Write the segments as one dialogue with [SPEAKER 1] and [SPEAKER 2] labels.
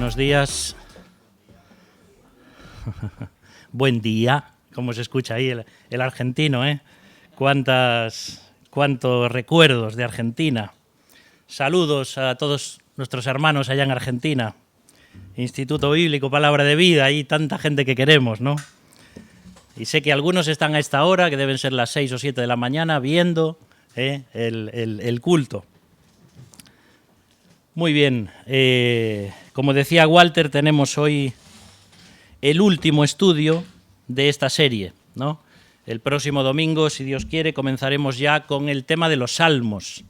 [SPEAKER 1] Buenos días. Buen día, como se escucha ahí el argentino, ¿eh? Cuántos recuerdos de Argentina. Saludos a todos nuestros hermanos allá en Argentina. Instituto Bíblico, Palabra de Vida, hay tanta gente que queremos, ¿no? Y sé que algunos están a esta hora, que deben ser las 6 o 7 de la mañana, viendo el culto. Muy bien, como decía Walter, tenemos hoy el último estudio de esta serie, ¿no? El próximo domingo, si Dios quiere, comenzaremos ya con el tema de los salmos.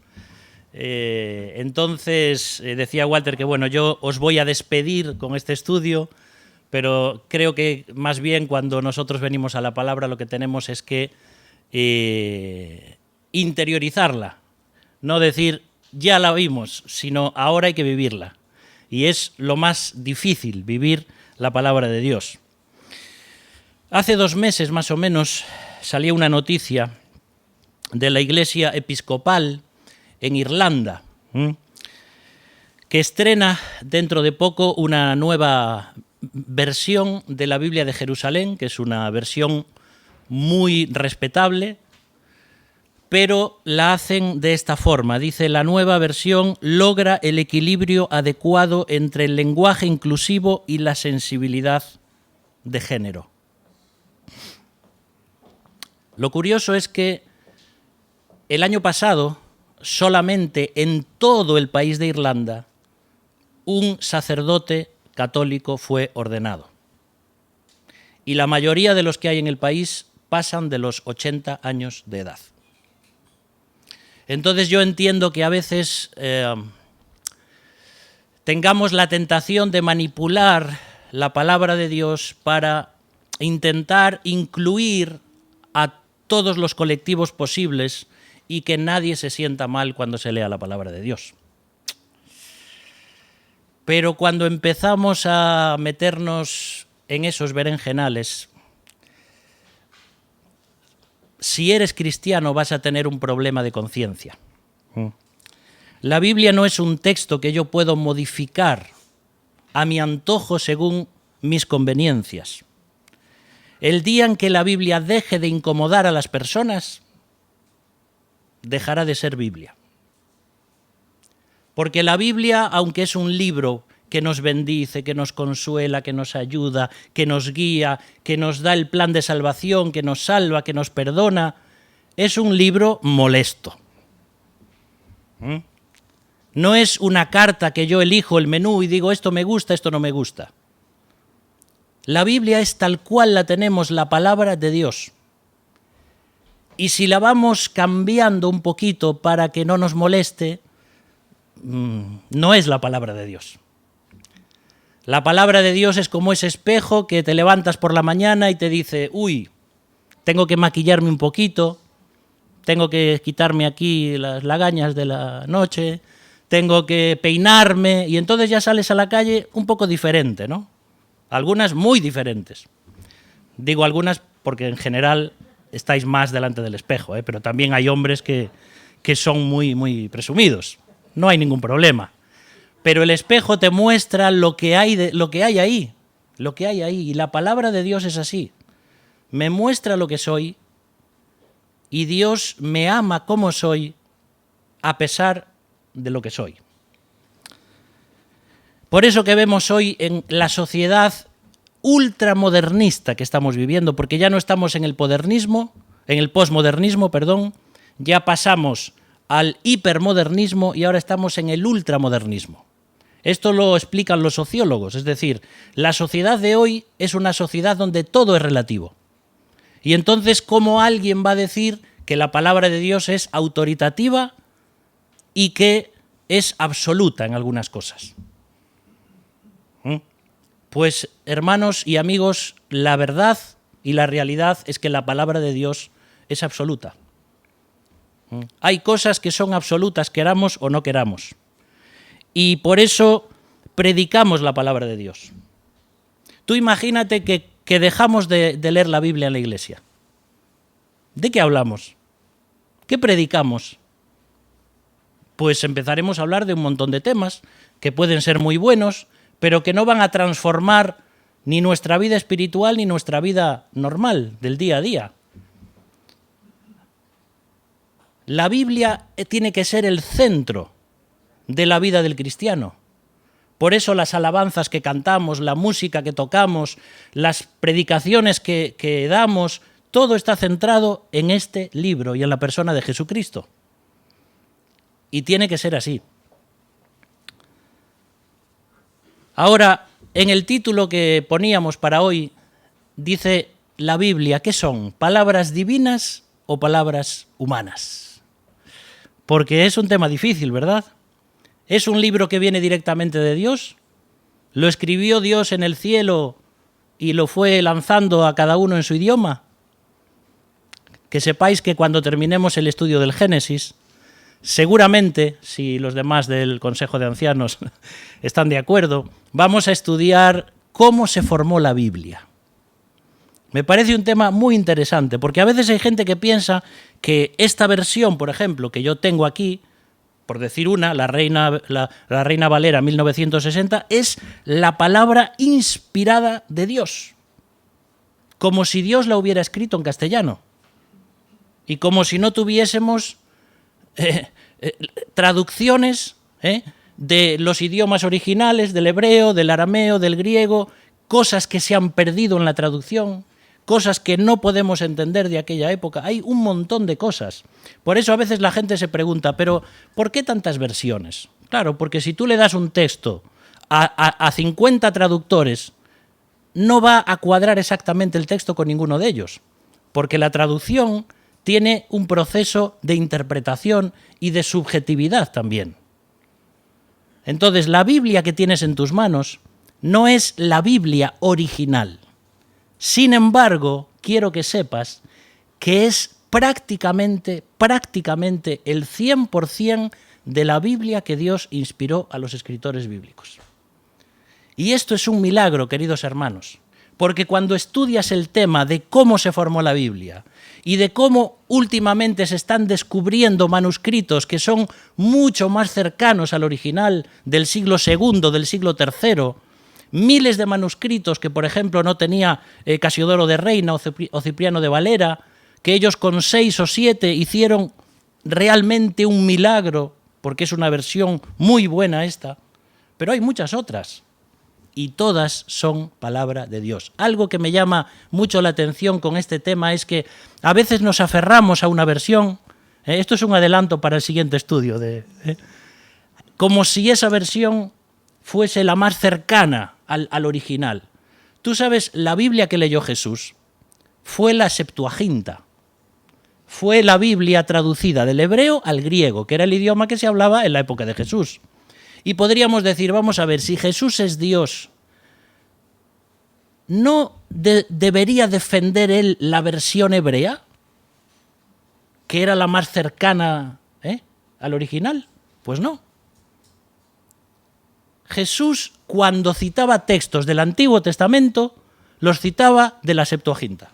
[SPEAKER 1] Entonces, decía Walter que bueno, yo os voy a despedir con este estudio, pero creo que más bien cuando nosotros venimos a la palabra lo que tenemos es que interiorizarla, no decir ya la vimos, sino ahora hay que vivirla. Y es lo más difícil, vivir la palabra de Dios. Hace 2 meses más o menos salió una noticia de la Iglesia Episcopal en Irlanda, que estrena dentro de poco una nueva versión de la Biblia de Jerusalén, que es una versión muy respetable, pero la hacen de esta forma. Dice, la nueva versión logra el equilibrio adecuado entre el lenguaje inclusivo y la sensibilidad de género. Lo curioso es que el año pasado, solamente en todo el país de Irlanda, un sacerdote católico fue ordenado. Y la mayoría de los que hay en el país pasan de los 80 años de edad. Entonces yo entiendo que a veces tengamos la tentación de manipular la palabra de Dios para intentar incluir a todos los colectivos posibles y que nadie se sienta mal cuando se lea la palabra de Dios. Pero cuando empezamos a meternos en esos berenjenales, si eres cristiano vas a tener un problema de conciencia. La Biblia no es un texto que yo puedo modificar a mi antojo según mis conveniencias. El día en que la Biblia deje de incomodar a las personas, dejará de ser Biblia. Porque la Biblia, aunque es un libro que nos bendice, que nos consuela, que nos ayuda, que nos guía, que nos da el plan de salvación, que nos salva, que nos perdona, es un libro molesto. No es una carta que yo elijo el menú y digo esto me gusta, esto no me gusta. La Biblia es tal cual la tenemos, la palabra de Dios. Y si la vamos cambiando un poquito para que no nos moleste, no es la palabra de Dios. La palabra de Dios es como ese espejo que te levantas por la mañana y te dice, uy, tengo que maquillarme un poquito, tengo que quitarme aquí las lagañas de la noche, tengo que peinarme, y entonces ya sales a la calle un poco diferente, ¿no? Algunas muy diferentes. Digo algunas porque en general estáis más delante del espejo, pero también hay hombres que son muy, muy presumidos. No hay ningún problema. Pero el espejo te muestra lo que hay ahí. Y la palabra de Dios es así. Me muestra lo que soy y Dios me ama como soy a pesar de lo que soy. Por eso que vemos hoy en la sociedad ultramodernista que estamos viviendo, porque ya no estamos en el posmodernismo, ya pasamos al hipermodernismo y ahora estamos en el ultramodernismo. Esto lo explican los sociólogos, es decir, la sociedad de hoy es una sociedad donde todo es relativo. Y entonces, ¿cómo alguien va a decir que la palabra de Dios es autoritativa y que es absoluta en algunas cosas? Pues, hermanos y amigos, la verdad y la realidad es que la palabra de Dios es absoluta. Hay cosas que son absolutas, queramos o no queramos. Y por eso predicamos la palabra de Dios. Tú imagínate que dejamos de leer la Biblia en la iglesia. ¿De qué hablamos? ¿Qué predicamos? Pues empezaremos a hablar de un montón de temas que pueden ser muy buenos, pero que no van a transformar ni nuestra vida espiritual ni nuestra vida normal del día a día. La Biblia tiene que ser el centro de la vida del cristiano. Por eso las alabanzas que cantamos, la música que tocamos, las predicaciones que damos, todo está centrado en este libro y en la persona de Jesucristo. Y tiene que ser así. Ahora, en el título que poníamos para hoy, dice la Biblia, ¿qué son? ¿Palabras divinas o palabras humanas? Porque es un tema difícil, ¿verdad? ¿Es un libro que viene directamente de Dios? ¿Lo escribió Dios en el cielo y lo fue lanzando a cada uno en su idioma? Que sepáis que cuando terminemos el estudio del Génesis, seguramente, si los demás del Consejo de Ancianos están de acuerdo, vamos a estudiar cómo se formó la Biblia. Me parece un tema muy interesante, porque a veces hay gente que piensa que esta versión, por ejemplo, que yo tengo aquí, por decir una, la Reina Valera 1960, es la palabra inspirada de Dios, como si Dios la hubiera escrito en castellano, y como si no tuviésemos traducciones de los idiomas originales, del hebreo, del arameo, del griego, cosas que se han perdido en la traducción, cosas que no podemos entender de aquella época. Hay un montón de cosas. Por eso a veces la gente se pregunta, ¿pero por qué tantas versiones? Claro, porque si tú le das un texto a 50 traductores, no va a cuadrar exactamente el texto con ninguno de ellos, porque la traducción tiene un proceso de interpretación y de subjetividad también. Entonces, la Biblia que tienes en tus manos no es la Biblia original. Sin embargo, quiero que sepas que es prácticamente el 100% de la Biblia que Dios inspiró a los escritores bíblicos. Y esto es un milagro, queridos hermanos, porque cuando estudias el tema de cómo se formó la Biblia y de cómo últimamente se están descubriendo manuscritos que son mucho más cercanos al original del siglo II, del siglo III, miles de manuscritos que, por ejemplo, no tenía Casiodoro de Reina o Cipriano de Valera, que ellos con 6 o 7 hicieron realmente un milagro, porque es una versión muy buena esta, pero hay muchas otras, y todas son palabra de Dios. Algo que me llama mucho la atención con este tema es que a veces nos aferramos a una versión, esto es un adelanto para el siguiente estudio, como si esa versión fuese la más cercana al original. Tú sabes, la Biblia que leyó Jesús fue la Septuaginta. Fue la Biblia traducida del hebreo al griego, que era el idioma que se hablaba en la época de Jesús. Y podríamos decir, vamos a ver, si Jesús es Dios, ¿no debería defender él la versión hebrea, que era la más cercana al original? Pues no. Jesús, cuando citaba textos del Antiguo Testamento, los citaba de la Septuaginta.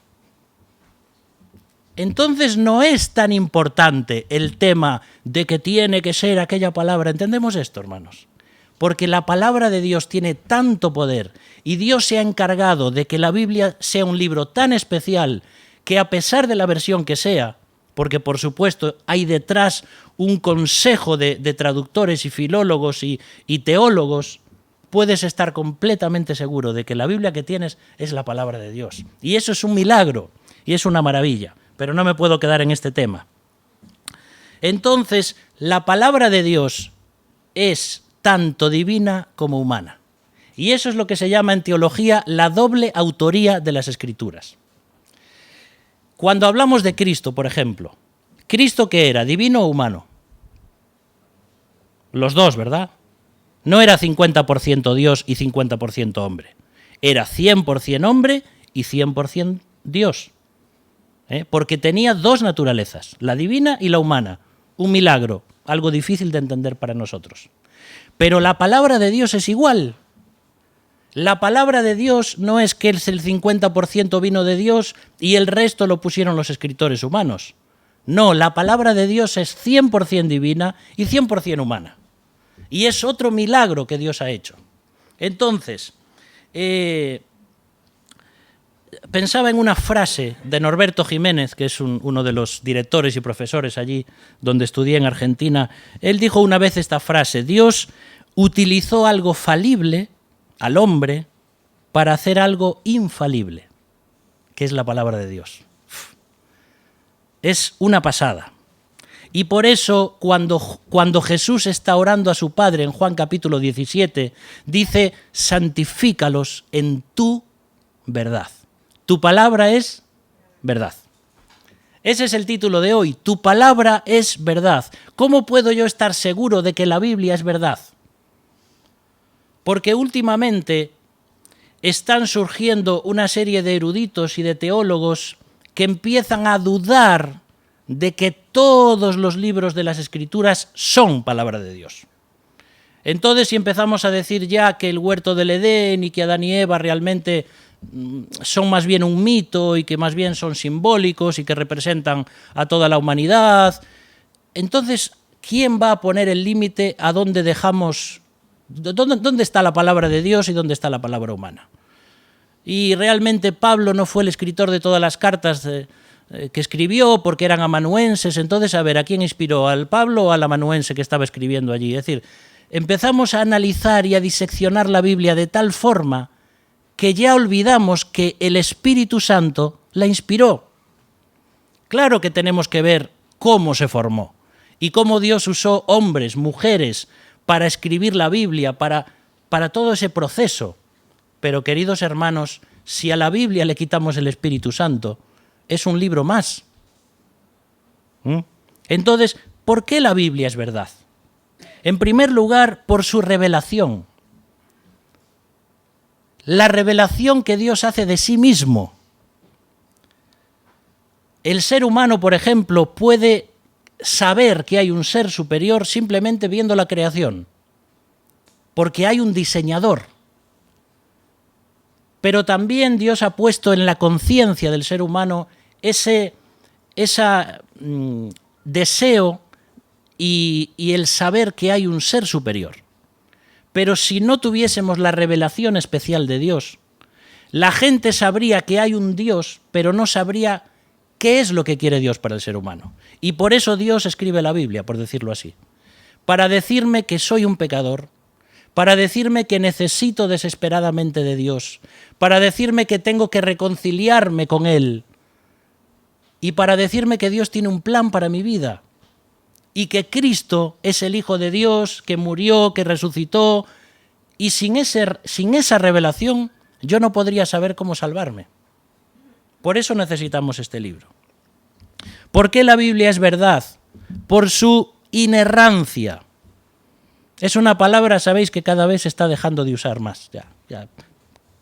[SPEAKER 1] Entonces no es tan importante el tema de que tiene que ser aquella palabra. ¿Entendemos esto, hermanos? Porque la palabra de Dios tiene tanto poder y Dios se ha encargado de que la Biblia sea un libro tan especial que, a pesar de la versión que sea, porque por supuesto hay detrás un consejo de traductores y filólogos y teólogos, puedes estar completamente seguro de que la Biblia que tienes es la palabra de Dios. Y eso es un milagro y es una maravilla, pero no me puedo quedar en este tema. Entonces, la palabra de Dios es tanto divina como humana. Y eso es lo que se llama en teología la doble autoría de las Escrituras. Cuando hablamos de Cristo, por ejemplo, ¿Cristo qué era? ¿Divino o humano? Los dos, ¿verdad? No era 50% Dios y 50% hombre. Era 100% hombre y 100% Dios. Porque tenía dos naturalezas, la divina y la humana. Un milagro, algo difícil de entender para nosotros. Pero la palabra de Dios es igual. La palabra de Dios no es que el 50% vino de Dios y el resto lo pusieron los escritores humanos. No, la palabra de Dios es 100% divina y 100% humana. Y es otro milagro que Dios ha hecho. Entonces, pensaba en una frase de Norberto Jiménez, que es uno de los directores y profesores allí donde estudié en Argentina. Él dijo una vez esta frase: Dios utilizó algo falible, al hombre, para hacer algo infalible, que es la palabra de Dios. Es una pasada. Y por eso cuando Jesús está orando a su Padre en Juan capítulo 17, dice: santifícalos en tu verdad. Tu palabra es verdad. Ese es el título de hoy. Tu palabra es verdad. ¿Cómo puedo yo estar seguro de que la Biblia es verdad? Porque últimamente están surgiendo una serie de eruditos y de teólogos que empiezan a dudar de que todos los libros de las Escrituras son palabra de Dios. Entonces, si empezamos a decir ya que el huerto del Edén y que Adán y Eva realmente son más bien un mito y que más bien son simbólicos y que representan a toda la humanidad, entonces, ¿quién va a poner el límite a dónde dejamos, dónde está la palabra de Dios y dónde está la palabra humana? Y realmente Pablo no fue el escritor de todas las cartas que escribió porque eran amanuenses. Entonces, a ver, ¿a quién inspiró? ¿Al Pablo o al amanuense que estaba escribiendo allí? Es decir, empezamos a analizar y a diseccionar la Biblia de tal forma que ya olvidamos que el Espíritu Santo la inspiró. Claro que tenemos que ver cómo se formó y cómo Dios usó hombres, mujeres, para escribir la Biblia, para todo ese proceso. Pero, queridos hermanos, si a la Biblia le quitamos el Espíritu Santo, es un libro más. Entonces, ¿por qué la Biblia es verdad? En primer lugar, por su revelación. La revelación que Dios hace de sí mismo. El ser humano, por ejemplo, puede saber que hay un ser superior simplemente viendo la creación, porque hay un diseñador. Pero también Dios ha puesto en la conciencia del ser humano ese deseo y el saber que hay un ser superior. Pero si no tuviésemos la revelación especial de Dios, la gente sabría que hay un Dios, pero no sabría qué es lo que quiere Dios para el ser humano. Y por eso Dios escribe la Biblia, por decirlo así, para decirme que soy un pecador, para decirme que necesito desesperadamente de Dios, para decirme que tengo que reconciliarme con Él y para decirme que Dios tiene un plan para mi vida y que Cristo es el Hijo de Dios, que murió, que resucitó, y sin esa revelación yo no podría saber cómo salvarme. Por eso necesitamos este libro. ¿Por qué la Biblia es verdad? Por su inerrancia. Es una palabra, sabéis, que cada vez se está dejando de usar más. Ya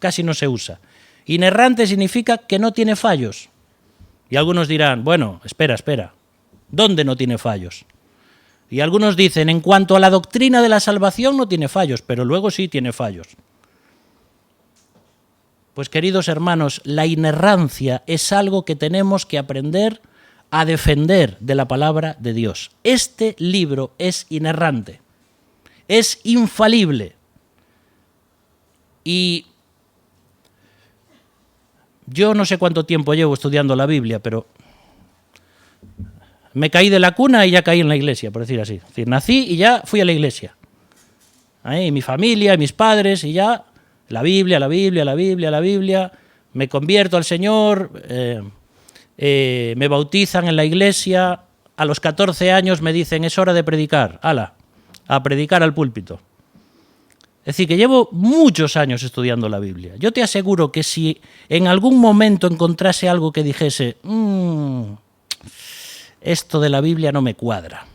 [SPEAKER 1] casi no se usa. Inerrante significa que no tiene fallos. Y algunos dirán, bueno, espera, ¿dónde no tiene fallos? Y algunos dicen, en cuanto a la doctrina de la salvación no tiene fallos, pero luego sí tiene fallos. Pues, queridos hermanos, la inerrancia es algo que tenemos que aprender a defender de la palabra de Dios. Este libro es inerrante, es infalible. Y yo no sé cuánto tiempo llevo estudiando la Biblia, pero me caí de la cuna y ya caí en la iglesia, por decir así. Es decir, nací y ya fui a la iglesia. Y mi familia, y mis padres, y ya la Biblia. Me convierto al Señor, me bautizan en la iglesia. A los 14 años me dicen, es hora de predicar. ¡Hala! A predicar al púlpito. Es decir, que llevo muchos años estudiando la Biblia. Yo te aseguro que si en algún momento encontrase algo que dijese, esto de la Biblia no me cuadra,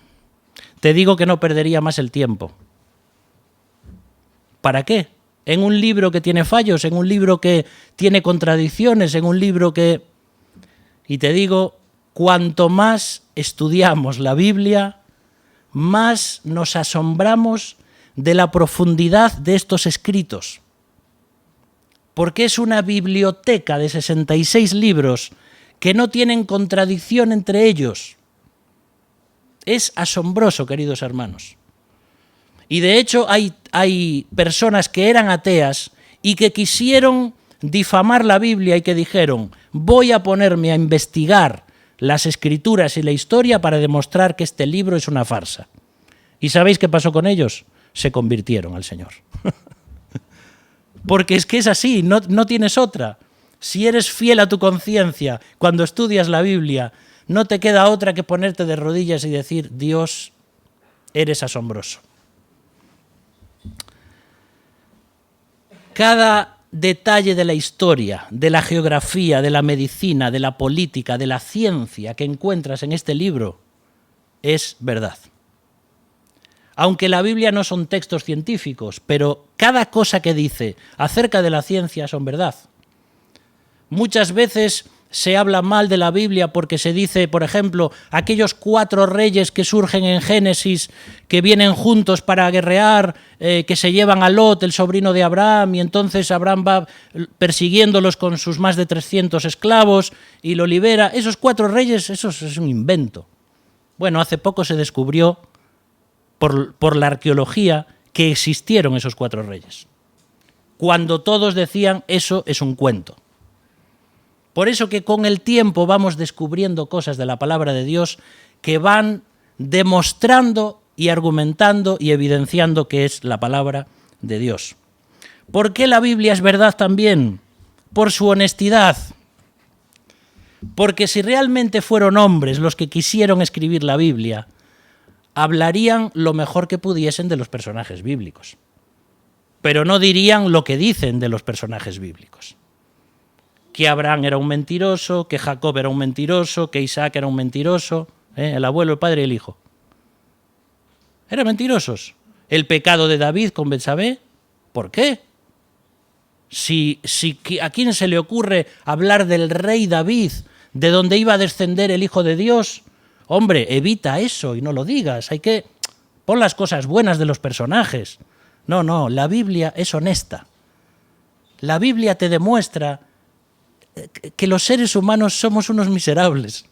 [SPEAKER 1] te digo que no perdería más el tiempo. ¿Para qué? En un libro que tiene fallos, en un libro que tiene contradicciones, en un libro que... Y te digo, cuanto más estudiamos la Biblia, más nos asombramos de la profundidad de estos escritos. Porque es una biblioteca de 66 libros que no tienen contradicción entre ellos. Es asombroso, queridos hermanos. Y de hecho hay personas que eran ateas y que quisieron difamar la Biblia y que dijeron, voy a ponerme a investigar las escrituras y la historia para demostrar que este libro es una farsa. ¿Y sabéis qué pasó con ellos? Se convirtieron al Señor. Porque es que es así, no tienes otra. Si eres fiel a tu conciencia cuando estudias la Biblia, no te queda otra que ponerte de rodillas y decir, Dios, eres asombroso. Cada detalle de la historia, de la geografía, de la medicina, de la política, de la ciencia que encuentras en este libro es verdad. Aunque la Biblia no son textos científicos, pero cada cosa que dice acerca de la ciencia son verdad. Muchas veces se habla mal de la Biblia porque se dice, por ejemplo, aquellos 4 reyes que surgen en Génesis, que vienen juntos para guerrear, que se llevan a Lot, el sobrino de Abraham, y entonces Abraham va persiguiéndolos con sus más de 300 esclavos y lo libera. Esos 4 reyes, eso es un invento. Bueno, hace poco se descubrió por la arqueología que existieron esos 4 reyes, cuando todos decían eso es un cuento. Por eso que con el tiempo vamos descubriendo cosas de la palabra de Dios que van demostrando y argumentando y evidenciando que es la palabra de Dios. ¿Por qué la Biblia es verdad también? Por su honestidad. Porque si realmente fueron hombres los que quisieron escribir la Biblia, hablarían lo mejor que pudiesen de los personajes bíblicos, pero no dirían lo que dicen de los personajes bíblicos. Que Abraham era un mentiroso, que Jacob era un mentiroso, que Isaac era un mentiroso, el abuelo, el padre y el hijo. Eran mentirosos. El pecado de David con Betsabé, ¿por qué? ¿A quién se le ocurre hablar del rey David, de donde iba a descender el Hijo de Dios? Hombre, evita eso y no lo digas. Pon las cosas buenas de los personajes. No, la Biblia es honesta. La Biblia te demuestra que los seres humanos somos unos miserables,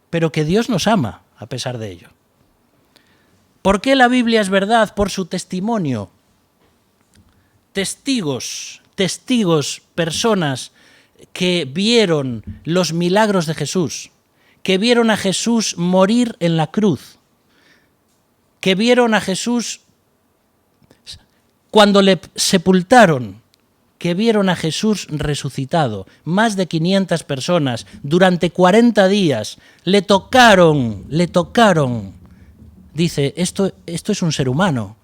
[SPEAKER 1] pero que Dios nos ama a pesar de ello. ¿Por qué la Biblia es verdad? Por su testimonio. Testigos, personas que vieron los milagros de Jesús, que vieron a Jesús morir en la cruz, que vieron a Jesús cuando le sepultaron, que vieron a Jesús resucitado. Más de 500 personas durante 40 días le tocaron. Dice, esto es un ser humano.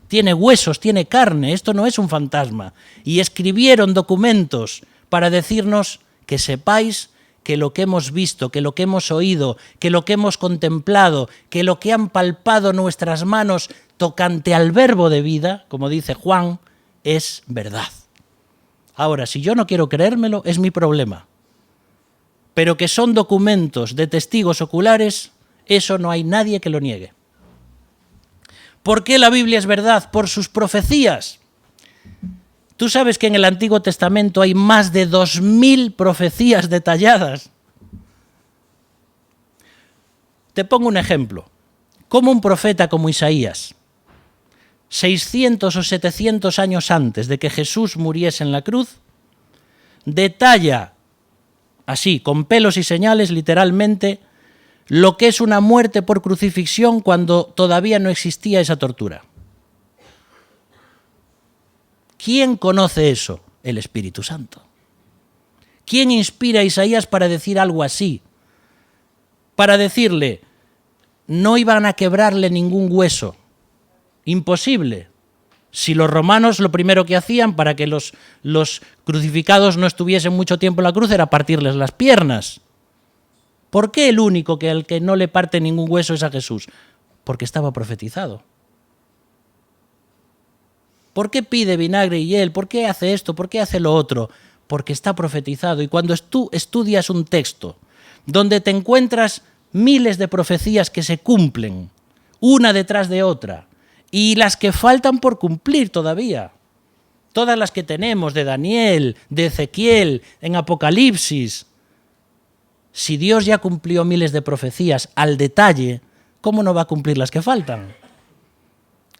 [SPEAKER 1] Tiene huesos, tiene carne, esto no es un fantasma. Y escribieron documentos para decirnos que sepáis que lo que hemos visto, que lo que hemos oído, que lo que hemos contemplado, que lo que han palpado nuestras manos tocante al verbo de vida, como dice Juan, es verdad. Ahora, si yo no quiero creérmelo, es mi problema. Pero que son documentos de testigos oculares, eso no hay nadie que lo niegue. ¿Por qué la Biblia es verdad? Por sus profecías. Tú sabes que en el Antiguo Testamento hay más de 2000 profecías detalladas. Te pongo un ejemplo. ¿Cómo un profeta como Isaías, 600 o 700 años antes de que Jesús muriese en la cruz, detalla, así, con pelos y señales, literalmente, lo que es una muerte por crucifixión cuando todavía no existía esa tortura? ¿Quién conoce eso? El Espíritu Santo. ¿Quién inspira a Isaías para decir algo así? Para decirle, no iban a quebrarle ningún hueso. Imposible. Si los romanos lo primero que hacían para que los crucificados no estuviesen mucho tiempo en la cruz era partirles las piernas. ¿Por qué el único al que no le parte ningún hueso es a Jesús? Porque estaba profetizado. ¿Por qué pide vinagre y hiel? ¿Por qué hace esto? ¿Por qué hace lo otro? Porque está profetizado. Y cuando tú estudias un texto donde te encuentras miles de profecías que se cumplen, una detrás de otra, y las que faltan por cumplir todavía, todas las que tenemos de Daniel, de Ezequiel, en Apocalipsis, si Dios ya cumplió miles de profecías al detalle, ¿cómo no va a cumplir las que faltan?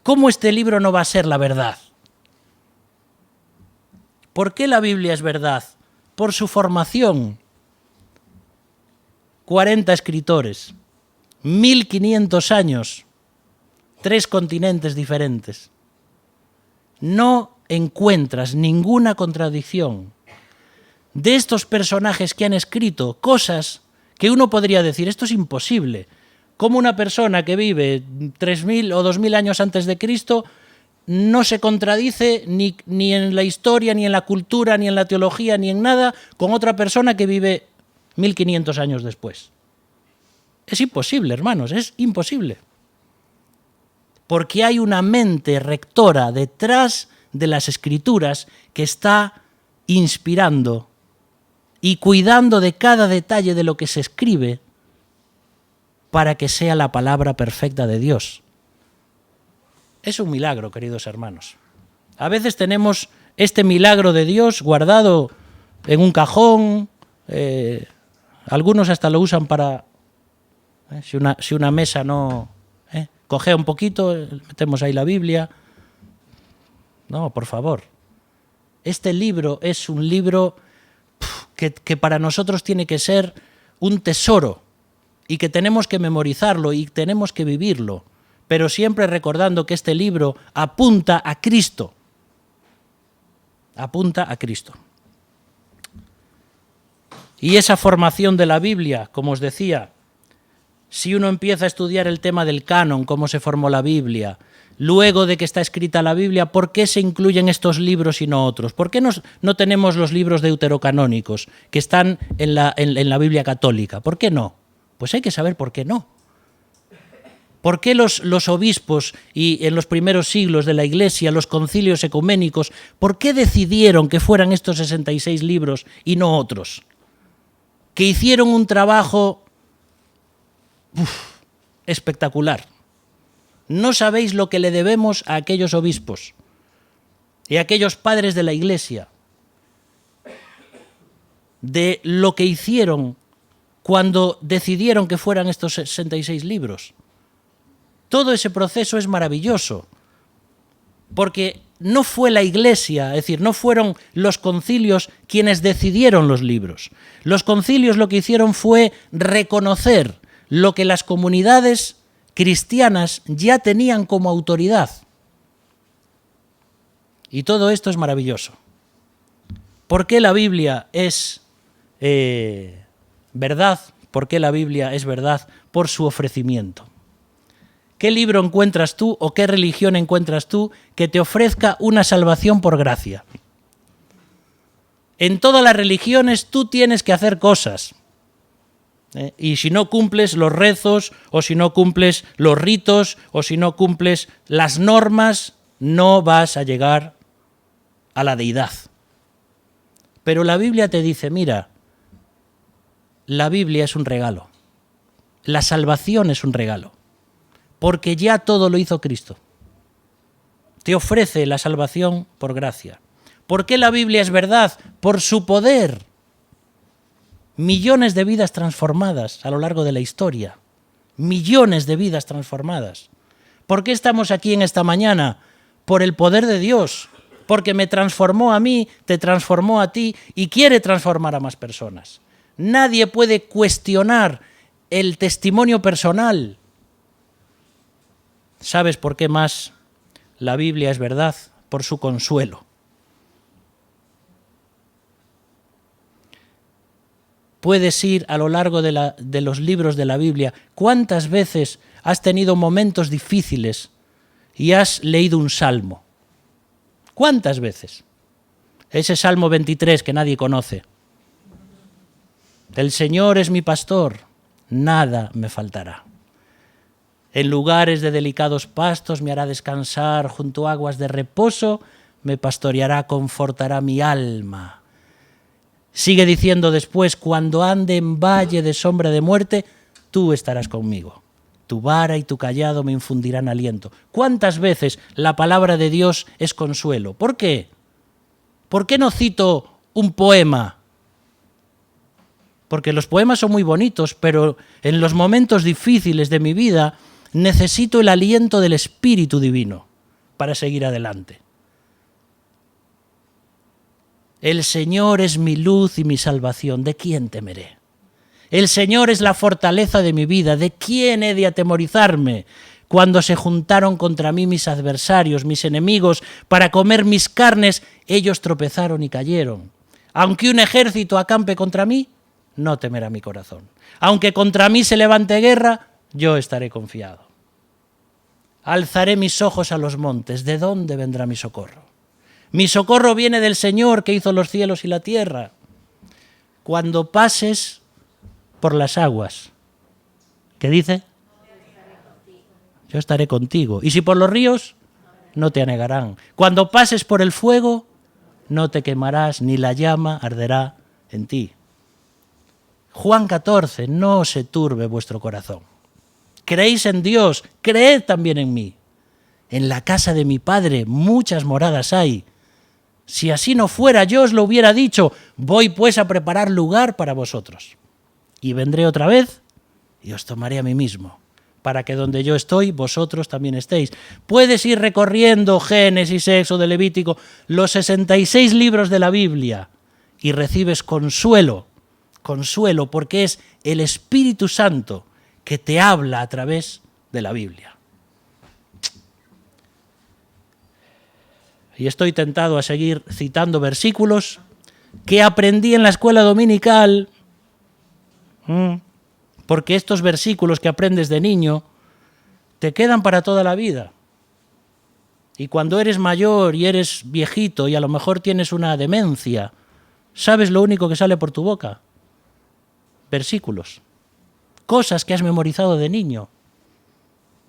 [SPEAKER 1] ¿Cómo este libro no va a ser la verdad? ¿Por qué la Biblia es verdad? Por su formación. 40 escritores, 1500 años, 3 continentes diferentes. No encuentras ninguna contradicción de estos personajes que han escrito cosas que uno podría decir, esto es imposible. ¿Cómo una persona que vive 3000 o 2000 años antes de Cristo no se contradice ni en la historia, ni en la cultura, ni en la teología, ni en nada con otra persona que vive 1500 años después? Es imposible, hermanos, es imposible. Porque hay una mente rectora detrás de las Escrituras que está inspirando y cuidando de cada detalle de lo que se escribe para que sea la palabra perfecta de Dios. Es un milagro, queridos hermanos. A veces tenemos este milagro de Dios guardado en un cajón, algunos hasta lo usan para, si una mesa no cojea un poquito, metemos ahí la Biblia. No, por favor. Este libro es un libro que para nosotros tiene que ser un tesoro y que tenemos que memorizarlo y tenemos que vivirlo, pero siempre recordando que este libro apunta a Cristo. Apunta a Cristo. Y esa formación de la Biblia, como os decía, si uno empieza a estudiar el tema del canon, cómo se formó la Biblia, luego de que está escrita la Biblia, ¿por qué se incluyen estos libros y no otros? ¿Por qué no tenemos los libros deuterocanónicos que están en la Biblia católica? ¿Por qué no? Pues hay que saber por qué no. ¿Por qué los obispos y en los primeros siglos de la Iglesia, los concilios ecuménicos, por qué decidieron que fueran estos 66 libros y no otros? Que hicieron un trabajo espectacular. No sabéis lo que le debemos a aquellos obispos y a aquellos padres de la Iglesia, de lo que hicieron cuando decidieron que fueran estos 66 libros. Todo ese proceso es maravilloso, porque no fue la Iglesia, es decir, no fueron los concilios quienes decidieron los libros. Los concilios lo que hicieron fue reconocer lo que las comunidades cristianas ya tenían como autoridad. Y todo esto es maravilloso. ¿Por qué la Biblia es verdad? ¿Por qué la Biblia es verdad? Por su ofrecimiento. ¿Qué libro encuentras tú o qué religión encuentras tú que te ofrezca una salvación por gracia? En todas las religiones tú tienes que hacer cosas. Y si no cumples los rezos, o si no cumples los ritos, o si no cumples las normas, no vas a llegar a la deidad. Pero la Biblia te dice, mira, la Biblia es un regalo. La salvación es un regalo. Porque ya todo lo hizo Cristo. Te ofrece la salvación por gracia. ¿Por qué la Biblia es verdad? Por su poder. Millones de vidas transformadas a lo largo de la historia. Millones de vidas transformadas. ¿Por qué estamos aquí en esta mañana? Por el poder de Dios. Porque me transformó a mí, te transformó a ti y quiere transformar a más personas. Nadie puede cuestionar el testimonio personal. ¿Sabes por qué más la Biblia es verdad? Por su consuelo. Puedes ir a lo largo de los libros de la Biblia. ¿Cuántas veces has tenido momentos difíciles y has leído un salmo? ¿Cuántas veces? Ese Salmo 23 que nadie conoce. El Señor es mi pastor, nada me faltará. En lugares de delicados pastos me hará descansar, junto a aguas de reposo me pastoreará, confortará mi alma. Sigue diciendo después, cuando ande en valle de sombra de muerte, tú estarás conmigo. Tu vara y tu cayado me infundirán aliento. ¿Cuántas veces la palabra de Dios es consuelo? ¿Por qué? ¿Por qué no cito un poema? Porque los poemas son muy bonitos, pero en los momentos difíciles de mi vida necesito el aliento del Espíritu Divino. para seguir adelante. El Señor es mi luz y mi salvación, ¿de quién temeré? El Señor es la fortaleza de mi vida, ¿de quién he de atemorizarme? Cuando se juntaron contra mí mis adversarios, mis enemigos, para comer mis carnes, ellos tropezaron y cayeron. Aunque un ejército acampe contra mí, no temerá mi corazón. Aunque contra mí se levante guerra, yo estaré confiado. Alzaré mis ojos a los montes, ¿de dónde vendrá mi socorro? Mi socorro viene del Señor que hizo los cielos y la tierra. Cuando pases por las aguas, ¿qué dice? Yo estaré contigo. Y si por los ríos, no te anegarán. Cuando pases por el fuego, no te quemarás, ni la llama arderá en ti. Juan 14, no se turbe vuestro corazón. Creéis en Dios, creed también en mí. En la casa de mi Padre muchas moradas hay. Si así no fuera, yo os lo hubiera dicho. Voy pues a preparar lugar para vosotros. Y vendré otra vez y os tomaré a mí mismo, para que donde yo estoy, vosotros también estéis. Puedes ir recorriendo Génesis, Éxodo, Levítico, los 66 libros de la Biblia y recibes consuelo, porque es el Espíritu Santo que te habla a través de la Biblia. Y estoy tentado a seguir citando versículos que aprendí en la escuela dominical, porque estos versículos que aprendes de niño te quedan para toda la vida. Y cuando eres mayor y eres viejito y a lo mejor tienes una demencia, ¿sabes lo único que sale por tu boca? Versículos. Cosas que has memorizado de niño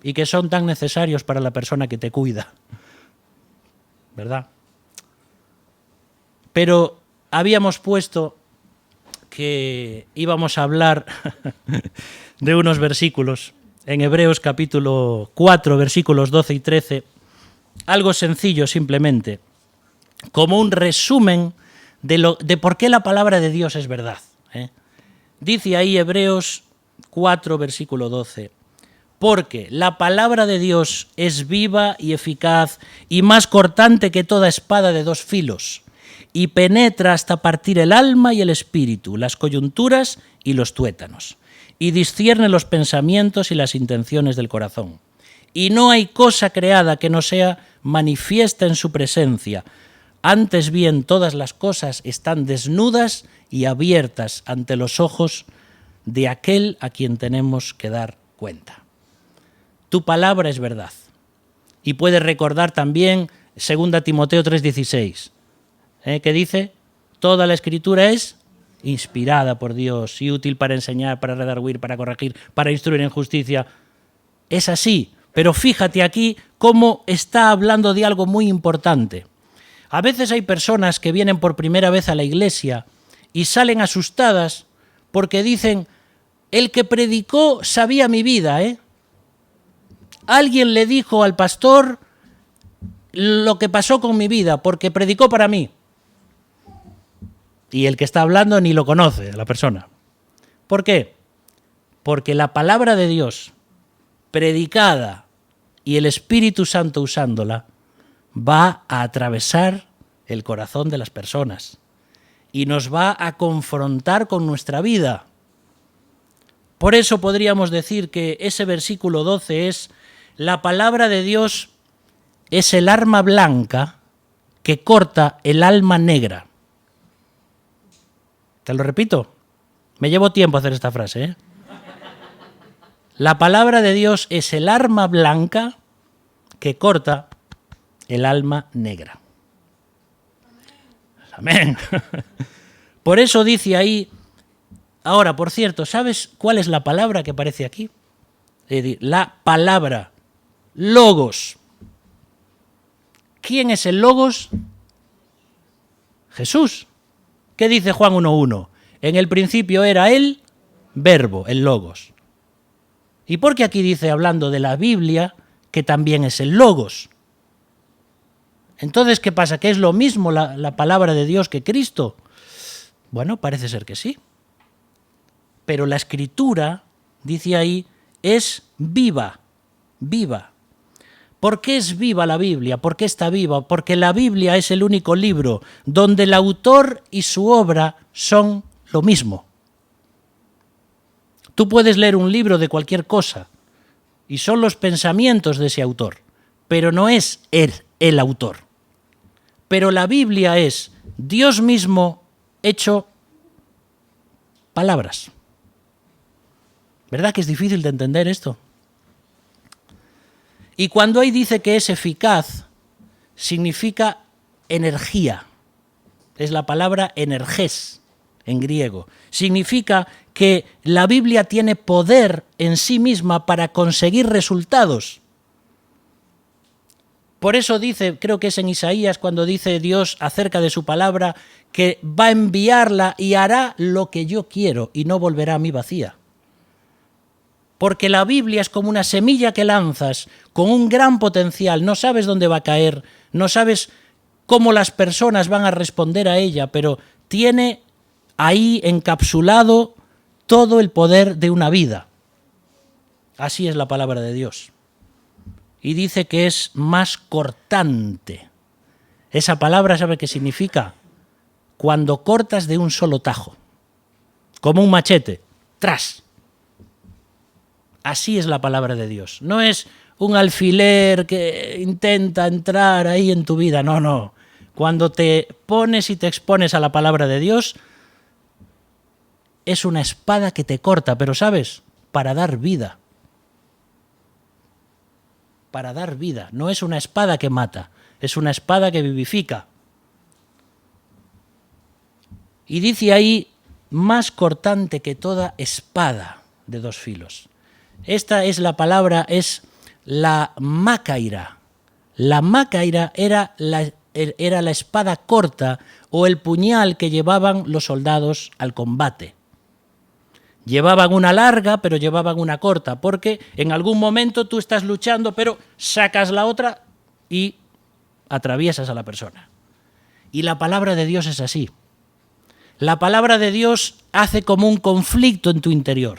[SPEAKER 1] y que son tan necesarios para la persona que te cuida. ¿Verdad? Pero habíamos puesto que íbamos a hablar de unos versículos en Hebreos capítulo 4, versículos 12 y 13, algo sencillo simplemente, como un resumen de por qué la palabra de Dios es verdad. Dice ahí Hebreos 4, versículo 12, porque la palabra de Dios es viva y eficaz y más cortante que toda espada de dos filos, y penetra hasta partir el alma y el espíritu, las coyunturas y los tuétanos, y discierne los pensamientos y las intenciones del corazón. Y no hay cosa creada que no sea manifiesta en su presencia. Antes bien, todas las cosas están desnudas y abiertas ante los ojos de aquel a quien tenemos que dar cuenta. Tu palabra es verdad. Y puedes recordar también 2 Timoteo 3:16, que dice, toda la Escritura es inspirada por Dios y útil para enseñar, para redarguir, para corregir, para instruir en justicia. Es así, pero fíjate aquí cómo está hablando de algo muy importante. A veces hay personas que vienen por primera vez a la iglesia y salen asustadas porque dicen, el que predicó sabía mi vida, Alguien le dijo al pastor lo que pasó con mi vida porque predicó para mí. Y el que está hablando ni lo conoce, la persona. ¿Por qué? Porque la palabra de Dios, predicada y el Espíritu Santo usándola, va a atravesar el corazón de las personas y nos va a confrontar con nuestra vida. Por eso podríamos decir que ese versículo 12 es: la palabra de Dios es el arma blanca que corta el alma negra. Te lo repito, me llevo tiempo a hacer esta frase, La palabra de Dios es el arma blanca que corta el alma negra. Amén. Por eso dice ahí, ahora, por cierto, ¿sabes cuál es la palabra que aparece aquí? La palabra. Logos. ¿Quién es el Logos? Jesús. ¿Qué dice Juan 1:1? En el principio era el verbo, el Logos. ¿Y por qué aquí dice, hablando de la Biblia, que también es el Logos? Entonces, ¿qué pasa? ¿Que es lo mismo la palabra de Dios que Cristo? Bueno, parece ser que sí. Pero la Escritura, dice ahí, es viva, viva. ¿Por qué es viva la Biblia? ¿Por qué está viva? Porque la Biblia es el único libro donde el autor y su obra son lo mismo. Tú puedes leer un libro de cualquier cosa y son los pensamientos de ese autor, pero no es el autor. Pero la Biblia es Dios mismo hecho palabras. ¿Verdad que es difícil de entender esto? Y cuando ahí dice que es eficaz, significa energía. Es la palabra energés en griego. Significa que la Biblia tiene poder en sí misma para conseguir resultados. Por eso dice, creo que es en Isaías, cuando dice Dios acerca de su palabra, que va a enviarla y hará lo que yo quiero y no volverá a mí vacía. Porque la Biblia es como una semilla que lanzas con un gran potencial. No sabes dónde va a caer, no sabes cómo las personas van a responder a ella, pero tiene ahí encapsulado todo el poder de una vida. Así es la palabra de Dios. Y dice que es más cortante. Esa palabra, ¿sabe qué significa? Cuando cortas de un solo tajo, como un machete, ¡tras! Así es la palabra de Dios. No es un alfiler que intenta entrar ahí en tu vida. No, no. Cuando te pones y te expones a la palabra de Dios, es una espada que te corta, pero ¿sabes? Para dar vida. Para dar vida. No es una espada que mata, es una espada que vivifica. Y dice ahí, más cortante que toda espada de dos filos. Esta es la palabra, es la mácaira. La mácaira era la espada corta o el puñal que llevaban los soldados al combate. Llevaban una larga, pero llevaban una corta, porque en algún momento tú estás luchando, pero sacas la otra y atraviesas a la persona. Y la palabra de Dios es así. La palabra de Dios hace como un conflicto en tu interior.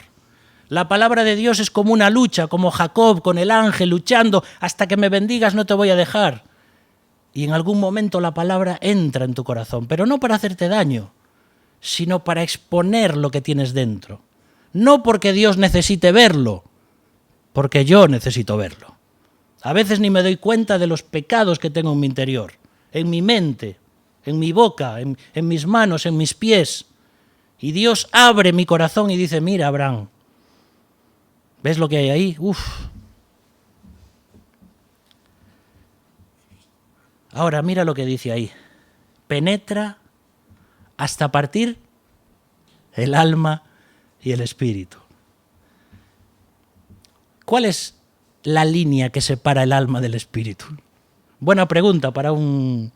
[SPEAKER 1] La palabra de Dios es como una lucha, como Jacob con el ángel luchando, hasta que me bendigas no te voy a dejar. Y en algún momento la palabra entra en tu corazón, pero no para hacerte daño, sino para exponer lo que tienes dentro. No porque Dios necesite verlo, porque yo necesito verlo. A veces ni me doy cuenta de los pecados que tengo en mi interior, en mi mente, en mi boca, en mis manos, en mis pies. Y Dios abre mi corazón y dice, mira, Abraham, ¿ves lo que hay ahí? Uf. Ahora mira lo que dice ahí. Penetra hasta partir el alma y el espíritu. ¿Cuál es la línea que separa el alma del espíritu? Buena pregunta para una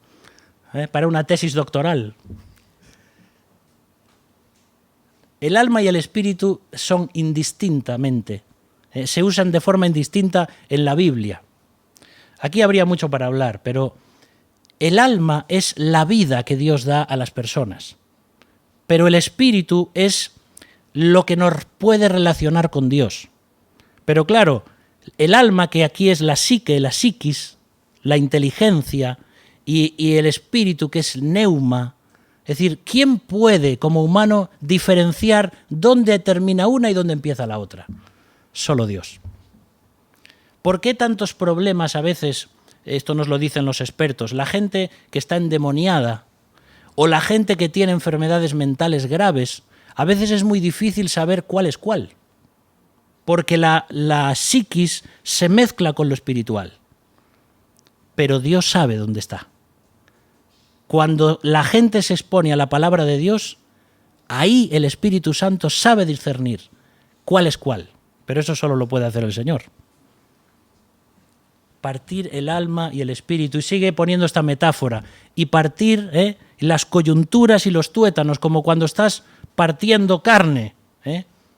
[SPEAKER 1] tesis doctoral. El alma y el espíritu son indistintamente, se usan de forma indistinta en la Biblia. Aquí habría mucho para hablar, pero el alma es la vida que Dios da a las personas, pero el espíritu es lo que nos puede relacionar con Dios. Pero claro, el alma, que aquí es la psique, la psiquis, la inteligencia, y el espíritu, que es neuma. Es decir, ¿quién puede como humano diferenciar dónde termina una y dónde empieza la otra? Solo Dios. ¿Por qué tantos problemas a veces? Esto nos lo dicen los expertos. La gente que está endemoniada o la gente que tiene enfermedades mentales graves, a veces es muy difícil saber cuál es cuál, porque la psiquis se mezcla con lo espiritual. Pero Dios sabe dónde está. Cuando la gente se expone a la palabra de Dios, ahí el Espíritu Santo sabe discernir cuál es cuál. Pero eso solo lo puede hacer el Señor. Partir el alma y el espíritu. Y sigue poniendo esta metáfora. Y partir las coyunturas y los tuétanos, como cuando estás partiendo carne.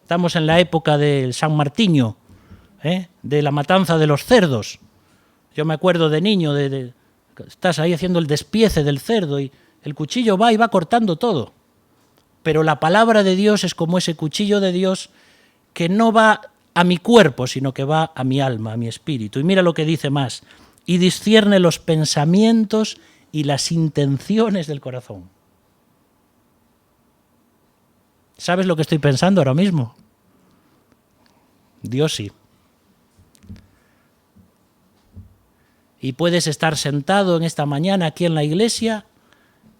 [SPEAKER 1] Estamos en la época del San Martiño, de la matanza de los cerdos. Yo me acuerdo de niño, estás ahí haciendo el despiece del cerdo y el cuchillo va y va cortando todo. Pero la palabra de Dios es como ese cuchillo de Dios que no va a mi cuerpo, sino que va a mi alma, a mi espíritu. Y mira lo que dice más. Y discierne los pensamientos y las intenciones del corazón. ¿Sabes lo que estoy pensando ahora mismo? Dios sí. Y puedes estar sentado en esta mañana aquí en la iglesia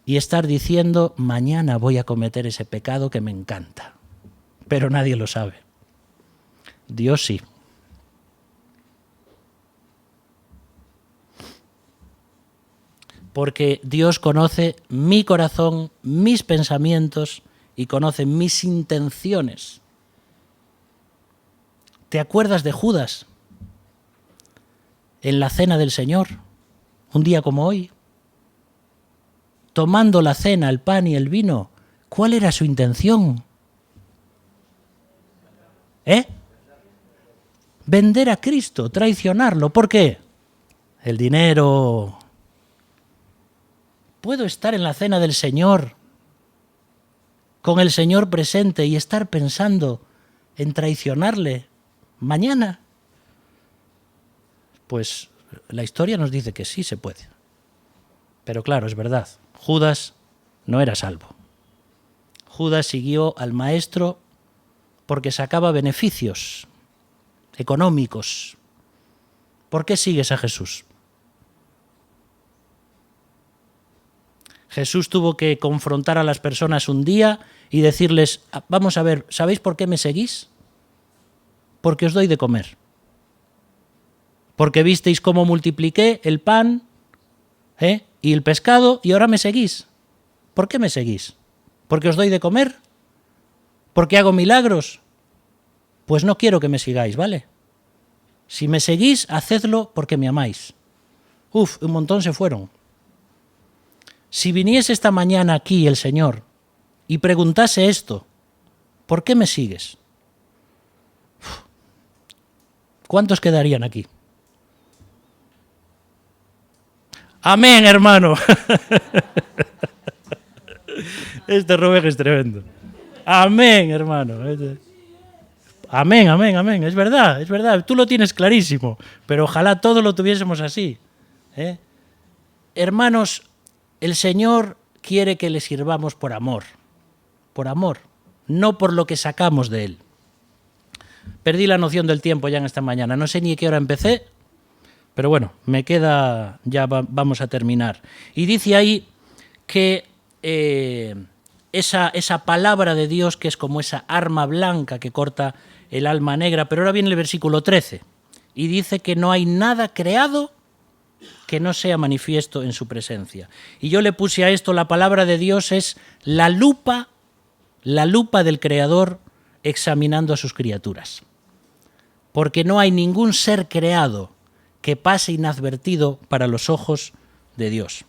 [SPEAKER 1] y estar diciendo, mañana voy a cometer ese pecado que me encanta. Pero nadie lo sabe. Dios sí. Porque Dios conoce mi corazón, mis pensamientos y conoce mis intenciones. ¿Te acuerdas de Judas en la cena del Señor, un día como hoy? Tomando la cena, el pan y el vino, ¿cuál era su intención? Vender a Cristo, traicionarlo. ¿Por qué? El dinero. ¿Puedo estar en la cena del Señor, con el Señor presente y estar pensando en traicionarle mañana? Pues la historia nos dice que sí se puede. Pero claro, es verdad, Judas no era salvo. Judas siguió al maestro porque sacaba beneficios económicos. ¿Por qué sigues a Jesús? Jesús tuvo que confrontar a las personas un día y decirles, vamos a ver, ¿sabéis por qué me seguís? Porque os doy de comer. Porque visteis cómo multipliqué el pan y el pescado y ahora me seguís. ¿Por qué me seguís? ¿Porque os doy de comer? ¿Porque hago milagros? Pues no quiero que me sigáis, ¿vale? Si me seguís, hacedlo porque me amáis. Un montón se fueron. Si viniese esta mañana aquí el Señor y preguntase esto, ¿por qué me sigues? ¿Cuántos quedarían aquí? Amén, hermano. Este Rubén es tremendo. Amén, hermano. Amén, amén, amén. Es verdad, es verdad. Tú lo tienes clarísimo, pero ojalá todos lo tuviésemos así. Hermanos, el Señor quiere que le sirvamos por amor, no por lo que sacamos de Él. Perdí la noción del tiempo ya en esta mañana, no sé ni a qué hora empecé, pero bueno, me queda, ya vamos a terminar. Y dice ahí que esa palabra de Dios que es como esa arma blanca que corta el alma negra, pero ahora viene el versículo 13 y dice que no hay nada creado que no sea manifiesto en su presencia. Y yo le puse a esto, la palabra de Dios es la lupa del Creador examinando a sus criaturas. Porque no hay ningún ser creado que pase inadvertido para los ojos de Dios.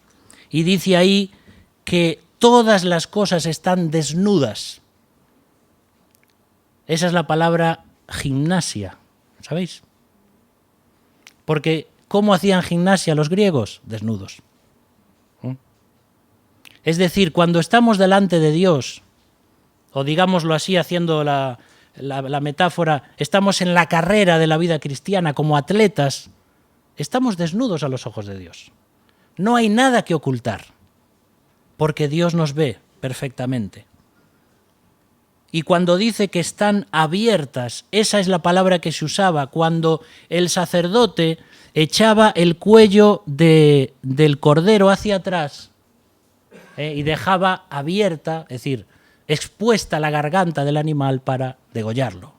[SPEAKER 1] Y dice ahí que todas las cosas están desnudas. Esa es la palabra gimnasia, ¿sabéis? Porque ¿cómo hacían gimnasia los griegos? Desnudos. Es decir, cuando estamos delante de Dios, o digámoslo así, haciendo la metáfora, estamos en la carrera de la vida cristiana como atletas, estamos desnudos a los ojos de Dios. No hay nada que ocultar, porque Dios nos ve perfectamente. Y cuando dice que están abiertas, esa es la palabra que se usaba cuando el sacerdote echaba el cuello del cordero hacia atrás y dejaba abierta, es decir, expuesta la garganta del animal para degollarlo.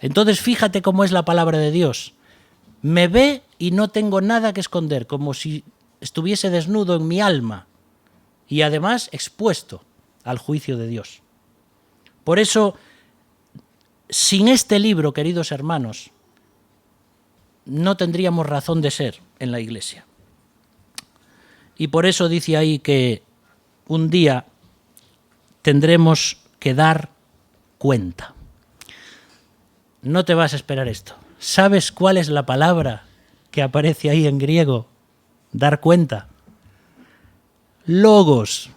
[SPEAKER 1] Entonces fíjate cómo es la palabra de Dios. Me ve y no tengo nada que esconder, como si estuviese desnudo en mi alma y además expuesto al juicio de Dios. Por eso, sin este libro, queridos hermanos, no tendríamos razón de ser en la Iglesia. Y por eso dice ahí que un día tendremos que dar cuenta. No te vas a esperar esto. ¿Sabes cuál es la palabra que aparece ahí en griego? Dar cuenta. Logos.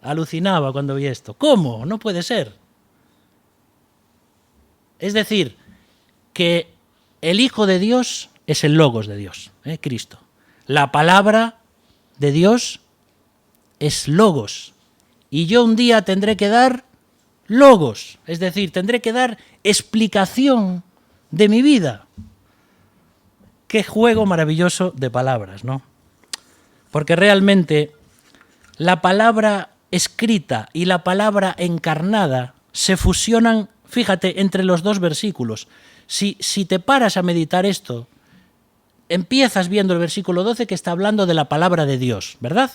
[SPEAKER 1] Alucinaba cuando vi esto. ¿Cómo? No puede ser. Es decir, que el Hijo de Dios es el Logos de Dios, Cristo. La palabra de Dios es Logos. Y yo un día tendré que dar Logos, es decir, tendré que dar explicación de mi vida. Qué juego maravilloso de palabras, ¿no? Porque realmente la palabra escrita y la palabra encarnada se fusionan, fíjate, entre los dos versículos. Si te paras a meditar esto, empiezas viendo el versículo 12 que está hablando de la palabra de Dios, ¿verdad?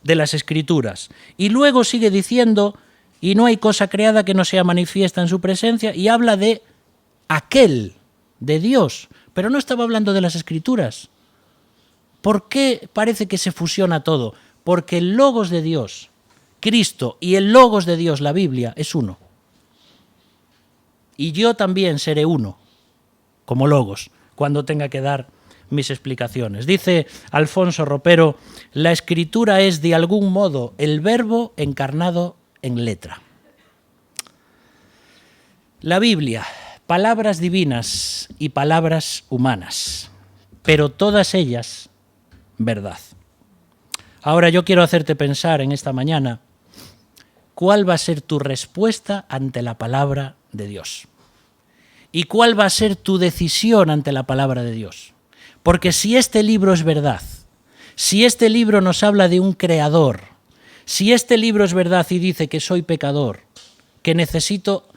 [SPEAKER 1] De las Escrituras. Y luego sigue diciendo, y no hay cosa creada que no sea manifiesta en su presencia, y habla de aquel, de Dios, pero no estaba hablando de las Escrituras. ¿Por qué parece que se fusiona todo? Porque el Logos de Dios, Cristo, y el Logos de Dios, la Biblia, es uno. Y yo también seré uno, como Logos, cuando tenga que dar mis explicaciones. Dice Alfonso Ropero, la Escritura es de algún modo el Verbo encarnado en letra. La Biblia, palabras divinas y palabras humanas, pero todas ellas verdad. Ahora yo quiero hacerte pensar en esta mañana cuál va a ser tu respuesta ante la palabra de Dios y cuál va a ser tu decisión ante la palabra de Dios. Porque si este libro es verdad, si este libro nos habla de un creador, si este libro es verdad y dice que soy pecador, que necesito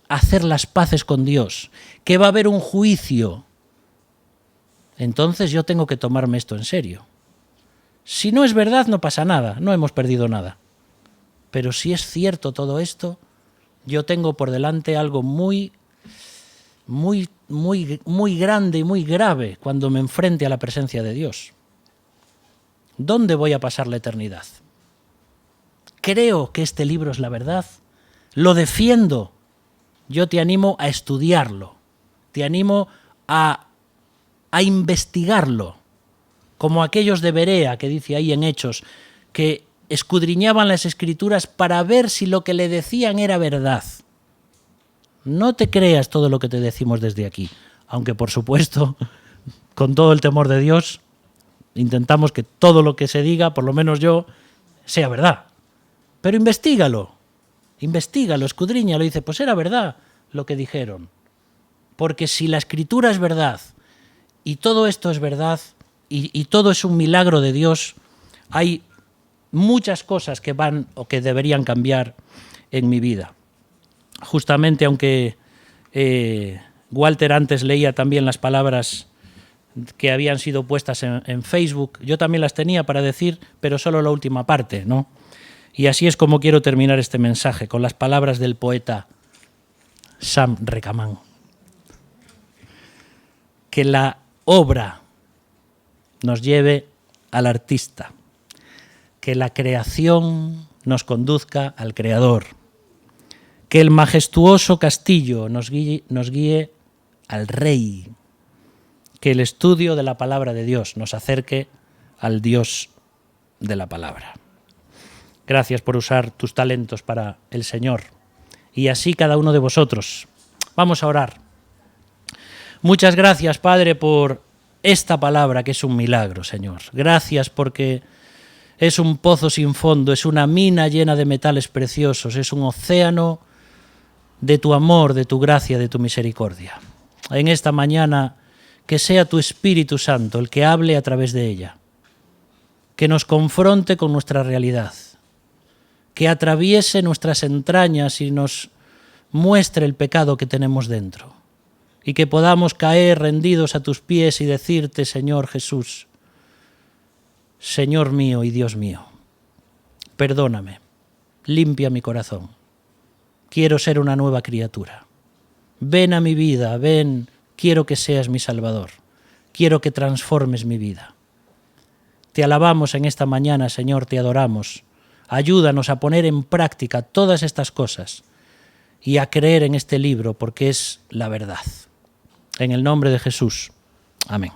[SPEAKER 1] hacer las paces con Dios, que va a haber un juicio, entonces yo tengo que tomarme esto en serio. Si no es verdad, no pasa nada, no hemos perdido nada. Pero si es cierto todo esto, yo tengo por delante algo muy grande y muy grave cuando me enfrente a la presencia de Dios. ¿Dónde voy a pasar la eternidad? Creo que este libro es la verdad, lo defiendo. Yo te animo a estudiarlo, te animo a investigarlo, como aquellos de Berea, que dice ahí en Hechos, que escudriñaban las Escrituras para ver si lo que le decían era verdad. No te creas todo lo que te decimos desde aquí, aunque por supuesto, con todo el temor de Dios, intentamos que todo lo que se diga, por lo menos yo, sea verdad. Pero investígalo, escudriñalo y dice, pues era verdad lo que dijeron. Porque si la Escritura es verdad y todo esto es verdad y todo es un milagro de Dios, hay muchas cosas que van o que deberían cambiar en mi vida. Justamente, aunque Walter antes leía también las palabras que habían sido puestas en Facebook, yo también las tenía para decir, pero solo la última parte, ¿no? Y así es como quiero terminar este mensaje, con las palabras del poeta Sam Recamán. Que la obra nos lleve al artista, que la creación nos conduzca al Creador, que el majestuoso castillo nos guíe al Rey, que el estudio de la palabra de Dios nos acerque al Dios de la palabra. Gracias por usar tus talentos para el Señor, y así cada uno de vosotros. Vamos a orar. Muchas gracias, Padre, por esta palabra que es un milagro, Señor. Gracias porque es un pozo sin fondo, es una mina llena de metales preciosos, es un océano de tu amor, de tu gracia, de tu misericordia. En esta mañana, que sea tu Espíritu Santo el que hable a través de ella, que nos confronte con nuestra realidad, que atraviese nuestras entrañas y nos muestre el pecado que tenemos dentro, y que podamos caer rendidos a tus pies y decirte, Señor Jesús, Señor mío y Dios mío, perdóname, limpia mi corazón, quiero ser una nueva criatura, ven a mi vida, ven, quiero que seas mi Salvador, quiero que transformes mi vida. Te alabamos en esta mañana, Señor, te adoramos, ayúdanos a poner en práctica todas estas cosas y a creer en este libro porque es la verdad. En el nombre de Jesús. Amén.